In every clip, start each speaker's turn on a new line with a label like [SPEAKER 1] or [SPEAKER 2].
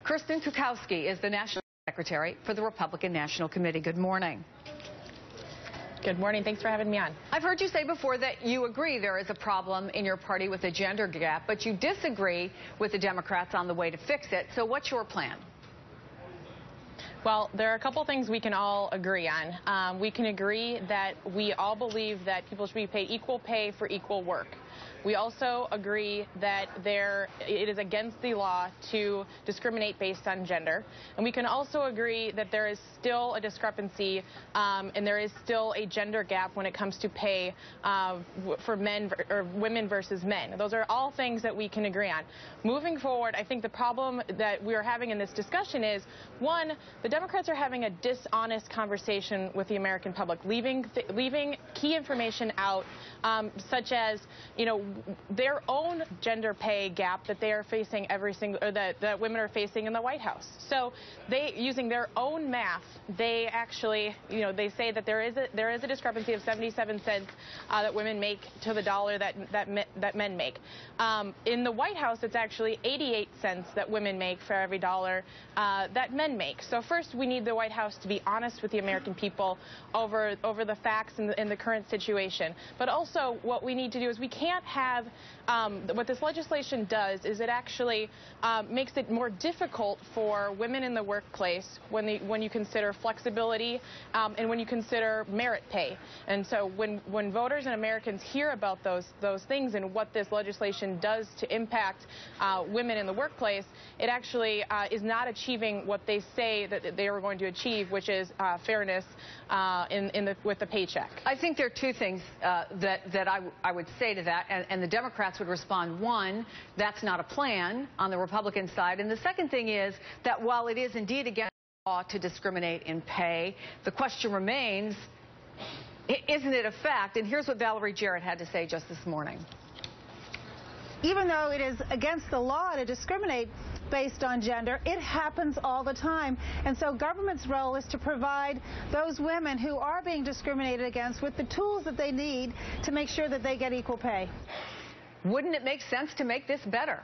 [SPEAKER 1] Kristen Kukowski is the National Secretary for the Republican National Committee. Good morning.
[SPEAKER 2] Good morning. Thanks for having me on.
[SPEAKER 1] I've heard you say before that you agree there is a problem in your party with the gender gap, but you disagree with the Democrats on the way to fix it. So what's your plan?
[SPEAKER 2] Well, there are a couple things we can all agree on. We can agree that we all believe that people should be paid equal pay for equal work. We also agree that it is against the law to discriminate based on gender. And we can also agree that there is still a discrepancy and there is still a gender gap when it comes to pay for men or women versus men. Those are all things that we can agree on. Moving forward, I think the problem that we are having in this discussion is, one, the Democrats are having a dishonest conversation with the American public, leaving key information out, such as, their own gender pay gap that they are facing that women are facing in the White House. So using their own math, they actually, they say that there is a discrepancy of 77 cents that women make to the dollar that men make. In the White House, it's actually 88 cents that women make for every dollar that men make. So first, we need the White House to be honest with the American people over the facts in the current situation. But also, what we need to do is we can't have what this legislation does is it actually makes it more difficult for women in the workplace when you consider flexibility and when you consider merit pay. And so when voters and Americans hear about those things and what this legislation does to impact women in the workplace, it actually is not achieving what they say that they were going to achieve, which is fairness with the paycheck.
[SPEAKER 1] I think there are two things that I would say to that, and the Democrats would respond. One, that's not a plan on the Republican side. And the second thing is that while it is indeed against the law to discriminate in pay, the question remains, isn't it a fact? And here's what Valerie Jarrett had to say just this morning.
[SPEAKER 3] Even though it is against the law to discriminate based on gender, it happens all the time. And so government's role is to provide those women who are being discriminated against with the tools that they need to make sure that they get equal pay.
[SPEAKER 1] Wouldn't it make sense to make this better?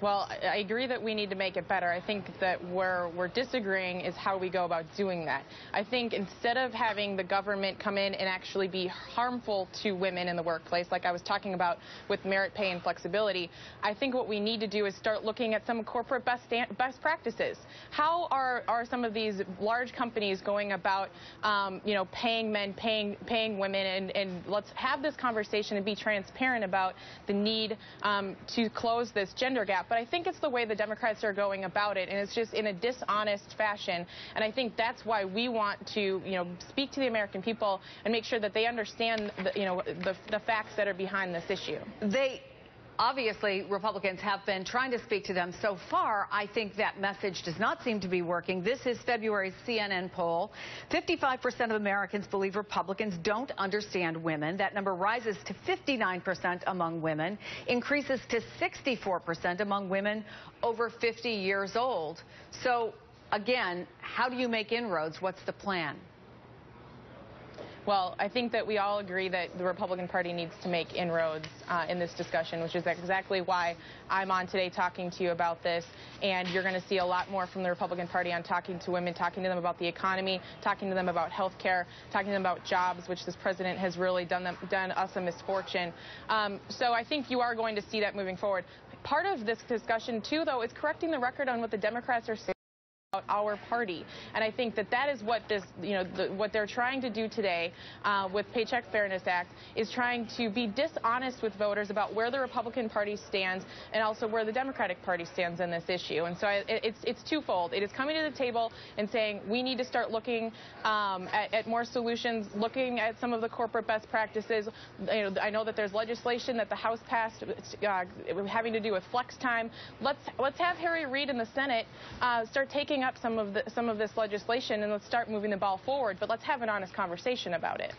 [SPEAKER 2] Well, I agree that we need to make it better. I think that where we're disagreeing is how we go about doing that. I think instead of having the government come in and actually be harmful to women in the workplace, like I was talking about with merit pay and flexibility, I think what we need to do is start looking at some corporate best practices. How are some of these large companies going about, paying men, paying women, and let's have this conversation and be transparent about the need to close this gender gap. But I think it's the way the Democrats are going about it, and it's just in a dishonest fashion. And I think that's why we want to, speak to the American people and make sure that they understand, the facts that are behind this issue.
[SPEAKER 1] Obviously, Republicans have been trying to speak to them. So far, I think that message does not seem to be working. This is February's CNN poll. 55% of Americans believe Republicans don't understand women. That number rises to 59% among women, increases to 64% among women over 50 years old. So, again, how do you make inroads? What's the plan?
[SPEAKER 2] Well, I think that we all agree that the Republican Party needs to make inroads in this discussion, which is exactly why I'm on today talking to you about this. And you're going to see a lot more from the Republican Party on talking to women, talking to them about the economy, talking to them about health care, talking to them about jobs, which this president has really done us a misfortune. So I think you are going to see that moving forward. Part of this discussion, too, though, is correcting the record on what the Democrats are saying about our party. And I think that is what this, what they're trying to do today with Paycheck Fairness Act is trying to be dishonest with voters about where the Republican Party stands and also where the Democratic Party stands in this issue. And so it's twofold. It is coming to the table and saying we need to start looking at more solutions, looking at some of the corporate best practices. I know that there's legislation that the House passed having to do with flex time. Let's have Harry Reid in the Senate start taking up some of this legislation, and let's start moving the ball forward, but let's have an honest conversation about it.